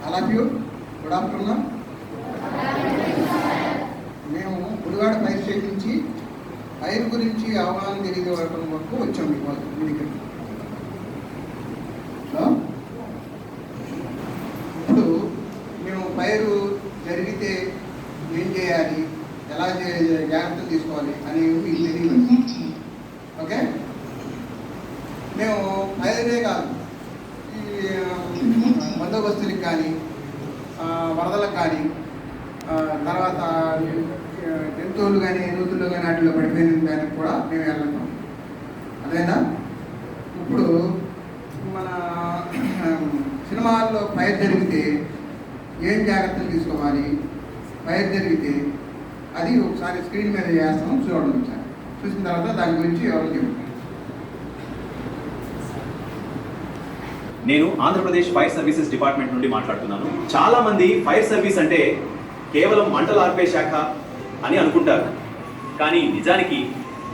All of you good afternoon. మేము Gudivada fire station నుంచి fire గురించి అవగాహన తెలియజేయడం వరకు వచ్చాం మీ దగ్గరికి. ఇప్పుడు మేము ఫైర్ జరిగితే ఏం చేయాలి, ఎలా జాగ్రత్తలు తీసుకోవాలి అనేవి మీకు తెలియదు. ఓకే, మేము ఫైరే కాదు, ఈ బందోబస్తులకు కానీ వరదలకు కానీ తర్వాత జంతువులు కానీ నూతుల్లో కానీ వాటిలో పడిపోయిన దానికి కూడా మేము వెళ్తాం. అదేనా ఇప్పుడు మన సినిమాల్లో ఫైర్ జరిగితే ఏం జాగ్రత్తలు తీసుకోవాలి, ఫైర్ జరిగితే అది ఒకసారి స్క్రీన్ మీద చేస్తాం, చూడండి. ఒకసారి చూసిన తర్వాత దాని గురించి ఎవరు చెప్తారు. నేను ఆంధ్రప్రదేశ్ ఫైర్ సర్వీసెస్ డిపార్ట్మెంట్ నుండి మాట్లాడుతున్నాను. చాలా మంది ఫైర్ సర్వీస్ అంటే కేవలం మంటలు ఆర్పే శాఖ అని అనుకుంటారు. కానీ నిజానికి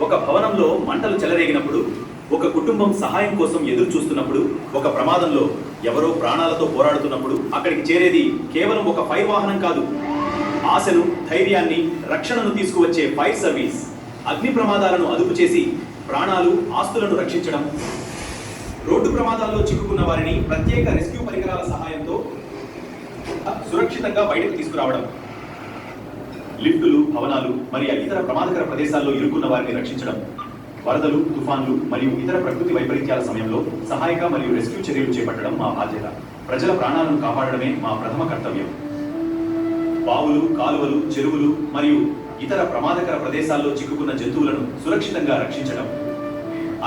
ఒక భవనంలో మంటలు చెలరేగినప్పుడు, ఒక కుటుంబం సహాయం కోసం ఎదురు చూస్తున్నప్పుడు, ఒక ప్రమాదంలో ఎవరో ప్రాణాలతో పోరాడుతున్నప్పుడు అక్కడికి చేరేది కేవలం ఒక ఫైర్ వాహనం కాదు. ఆశను, ధైర్యాన్ని, రక్షణను తీసుకువచ్చే ఫైర్ సర్వీస్ అగ్ని ప్రమాదాలను అదుపు చేసి ప్రాణాలు, ఆస్తులను రక్షించడం, రోడ్డు ప్రమాదాల్లో చిక్కుకున్న వారిని ప్రత్యేక రెస్క్యూ పరికరాల సహాయంతో సురక్షితంగా బయటకు తీసుకురావడం, లిఫ్టులు, భవనాలు మరియు ఇతర ప్రమాదకర ప్రదేశాల్లో ఇరుక్కున్న వారిని రక్షించడం, వరదలు, తుఫాన్లు మరియు ఇతర ప్రకృతి వైపరీత్యాల సమయంలో సహాయక మరియు రెస్క్యూ చర్యలు చేపట్టడం మా బాధ్యత. ప్రజల ప్రాణాలను కాపాడడమే మా ప్రథమ కర్తవ్యం. బావులు, కాలువలు, చెరువులు మరియు ఇతర ప్రమాదకర ప్రదేశాల్లో చిక్కుకున్న జంతువులను సురక్షితంగా రక్షించడం,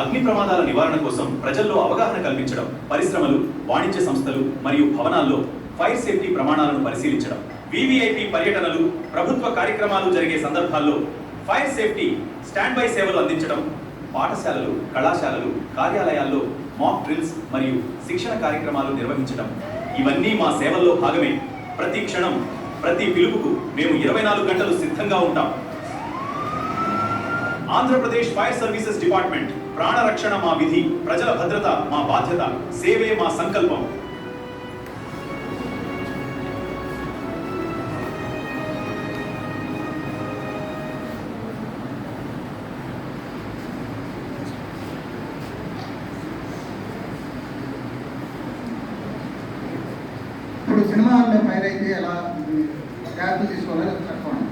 అగ్ని ప్రమాదాల నివారణ కోసం ప్రజల్లో అవగాహన కల్పించడం, పరిశ్రమలు, వాణిజ్య సంస్థలు మరియు భవనాల్లో ఫైర్ సేఫ్టీ ప్రమాణాలను పరిశీలించడం, వివిఐపి పర్యటనలు, ప్రభుత్వ కార్యక్రమాలు జరిగే సందర్భాల్లో ఫైర్ సేఫ్టీ స్టాండ్ బై సేవలు అందించడం, పాఠశాలలు, కళాశాలలు, కార్యాలయాల్లో మాక్ డ్రిల్స్ మరియు శిక్షణ కార్యక్రమాలు నిర్వహించడం, ఇవన్నీ మా సేవల్లో భాగమే. ప్రతి క్షణం, ప్రతి పిలుపుకు మేము 24 గంటలు సిద్ధంగా ఉంటాం. ఆంధ్రప్రదేశ్ ఫైర్ సర్వీసెస్ డిపార్ట్మెంట్ ప్రాణరక్షణ మా విధి, ప్రజల భద్రత మా బాధ్యత, సేవే మా సంకల్పం. ఇప్పుడు సినిమాల్లో ఫైర్ అయితే ఎలా జాగ్రత్తలు తీసుకోవాలని చెప్పండి.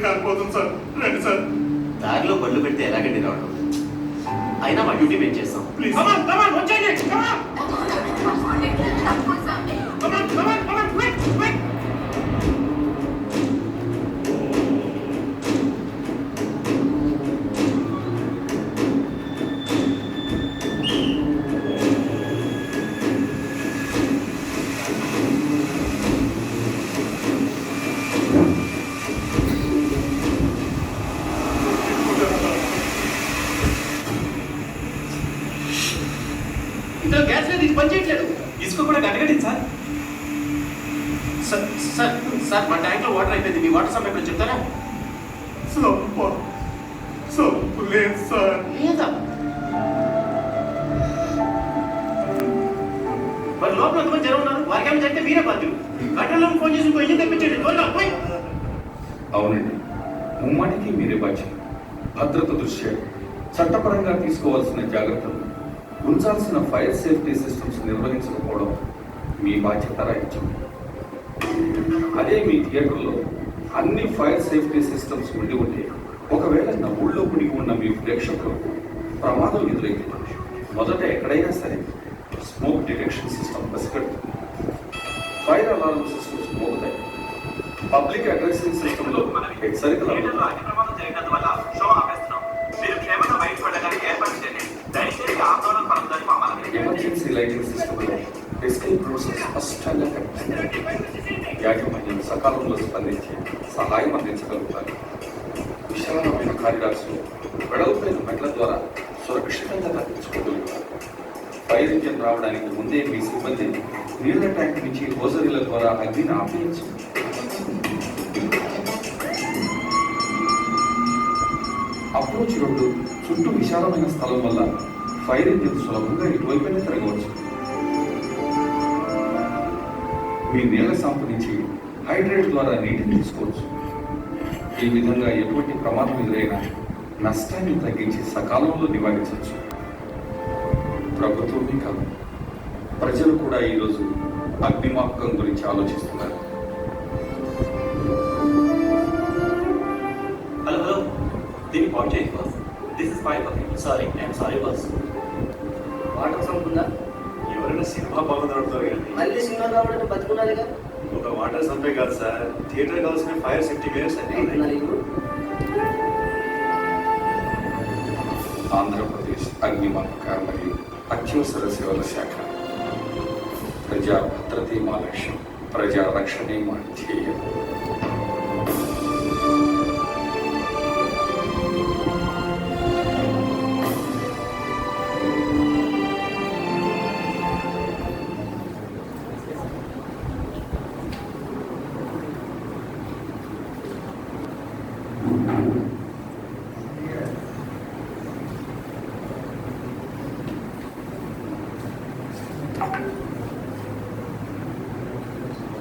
కాలిపోతుంది సార్, రండి సార్. దారిలో బళ్ళు పెడితే ఎలాగండి రావడం? అయినా మా డ్యూటీ మేము చేస్తాం. ప్లీజ్ ఇందులో గ్యాస్ లేదు, ఇది పనిచేయట్లేదు. ఇసుక కూడా గట్టగట్టింది సార్. సార్ సార్ మా ట్యాంక్లో వాటర్ అయిపోయింది. మీ వాటర్ సప్లై కొంచెం చెప్తారా? లేదు సార్. లేదా మరి లోపల ఎంతమంది జనం ఉన్నారు, వారికి ఏమైనా జరిగితే మీరే బాధ్యులు. కంట్రోల్లో ఫోన్ చేసి ఇంకో ఇంజిన్ తెప్పించండి, త్వరగా పోయి. అవునండి, ముమ్మాటికి మీరే బాధ్యత. భద్రత దృష్ట్యా చట్టపరంగా తీసుకోవాల్సిన జాగ్రత్తలు, ఉంచాల్సిన ఫైర్ సేఫ్టీ సిస్టమ్స్ నిర్వహించకపోవడం మీ బాధ్యత రాయించం. అదే మీ థియేటర్లో అన్ని ఫైర్ సేఫ్టీ సిస్టమ్స్ ఉండి ఉంటే ఒకవేళ నా ఊళ్ళో మునిగి ఉన్న మీ ప్రేక్షకులకు ప్రమాదం ఎదురైతే మొదట ఎక్కడైనా సరే స్మోక్ డిటెక్షన్ సిస్టమ్ పసిగడుతుంది, ఫైర్ అలారం సిస్టమ్స్ మోగుతాయి, పబ్లిక్ అడ్రసింగ్ సిస్టంలో హెచ్చరికలు ప్రమాదం జరిగినందువల్ల షో ఆపేస్తున్నాం. మీరు క్షేమంగా బయటపడడానికి ఏర్పాటు చేయండి. దయచేసి ఆందోళన పడొద్దని మా మనవి. ఎమర్జెన్సీ లైటింగ్ సిస్టంలో ఎస్కేప్ ప్రాసెస్ స్పష్టంగా కనిపిస్తుంది. యాజమాన్యం సకాలంలో స్పందించి సహాయం అందించగలుగుతారు. విశాలమైన కారిడార్స్లో వెడల్పైన మెట్ల ద్వారా సురక్షితంగా తప్పించుకోగలుగుతారు. ఫైర్ ఇంజిన్ రావడానికి ముందే మీ సిబ్బంది నీళ్ల ట్యాంక్ నుంచి హోజరీల ద్వారా అగ్నిని ఆపేయచ్చు. అప్రోచ్ రోడ్డు చుట్టూ విశాలమైన స్థలం వల్ల ఫైర్ ఇంజిన్ సులభంగా ఇటువైపునే తిరగవచ్చు. మీ నీళ్ల సంపు నుంచి హైడ్రేట్ ద్వారా నీటిని తీసుకోవచ్చు. ఈ విధంగా ఎటువంటి ప్రమాదం ఎదురైనా నష్టాన్ని తగ్గించి సకాలంలో నివారించవచ్చు. ప్రభుత్వమే కాదు, ప్రజలు కూడా ఈరోజు అగ్నిమాపకం గురించి ఆలోచిస్తున్నారు. హలో, దీన్ని పాట్ చేయండి boss. This is fire okay. Sorry, I'm sorry boss. Water sump ఉందా? ఎవరైనా సినిమా బాగా నడుపుతారు కానీ మళ్ళీ సిగ్నల్ రావడానికి బతుకున్నారుగా. ఒక వాటర్ సంపే కాదు సార్, థియేటర్ కావాల్సిన ఫైర్ సేఫ్టీ గేర్స్ అన్ని ఆంధ్రప్రదేశ్ అగ్నిమాపక మరియు అత్యవసర సేవల శాఖ. ప్రజా భద్రతే మా లక్ష్యం, ప్రజా రక్షణే మా ధ్యేయం.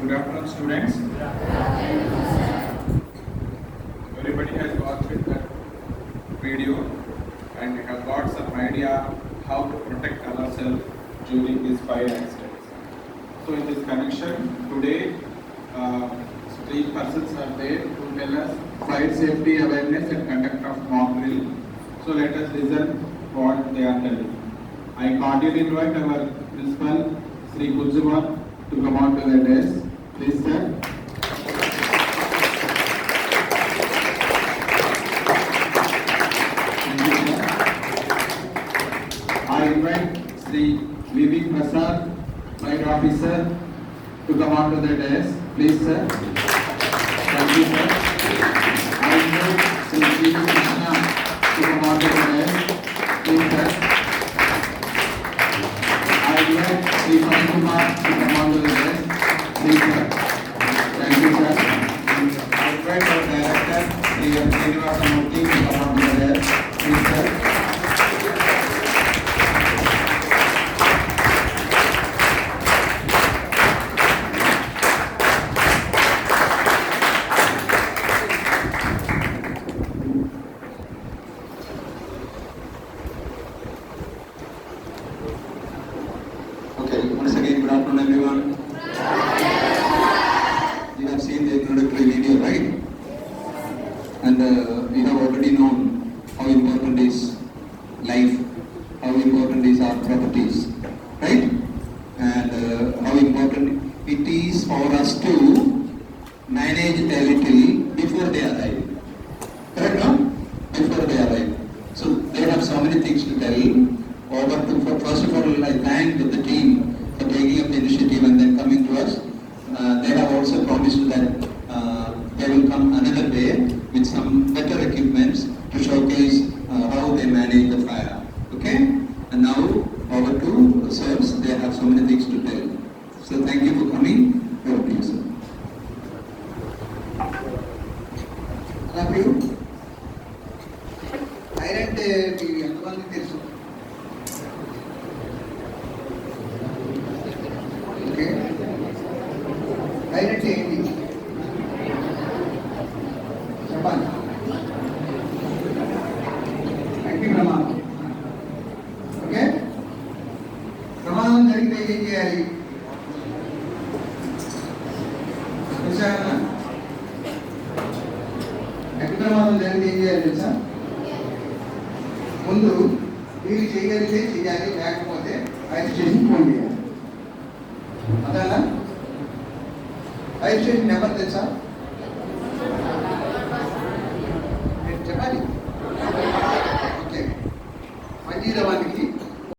Good afternoon, students. Everybody has watched that video and have got some idea how to protect ourselves during these fire accidents. So in this connection, today, 3 persons are there to tell us fire safety awareness and conduct of mock drill. So let us listen what they are telling. I cordially invite our principal, Sri Kujumar, to come on to the desk. Please, sir. Thank you, sir. I invite Sri Vivek Prasad, Fire Officer, to come on to the desk. Please, sir. Thank you, sir. I invite Sri G. Krishna to come on to the desk. Please, sir. I invite Sri Kumar to come on to the desk. Please, sir. Thank you, sir. I invite our director, Sri Srinivasa Murthy, to come on to the desk. Please, sir. Okay, once again, good afternoon, everyone. You have seen the introductory video, right? And we have already known how important is life, how important is our properties, right? And how important it is for us to manage a little before they arrive. Correct, no? Before they arrive. So they have so many things to tell. First of all, I thank the team for taking up the initiative and then coming to us. They have also promised that they will come another day with some better equipments to showcase how they manage the fire. Okay? And now over to sirs, they have so many things to tell. So thank you for coming. Over to you, sir. Love you. Iron ఎంతమంది తెలుసు? అగ్ని ప్రమాదం. Okay, ప్రమాదం జరిగితే ఏం చేయాలి? తెలుసా? అగ్ని ప్రమాదం జరిగితే ఏం చేయాలి తెలుసా? ముందు మీరు చేయగలిగితే చేయాలి, లేకపోతే ఫైర్ స్టేషన్ ఫోన్ చేయాలి. అదా ఫైర్ స్టేషన్ నెంబర్ తెలుసా?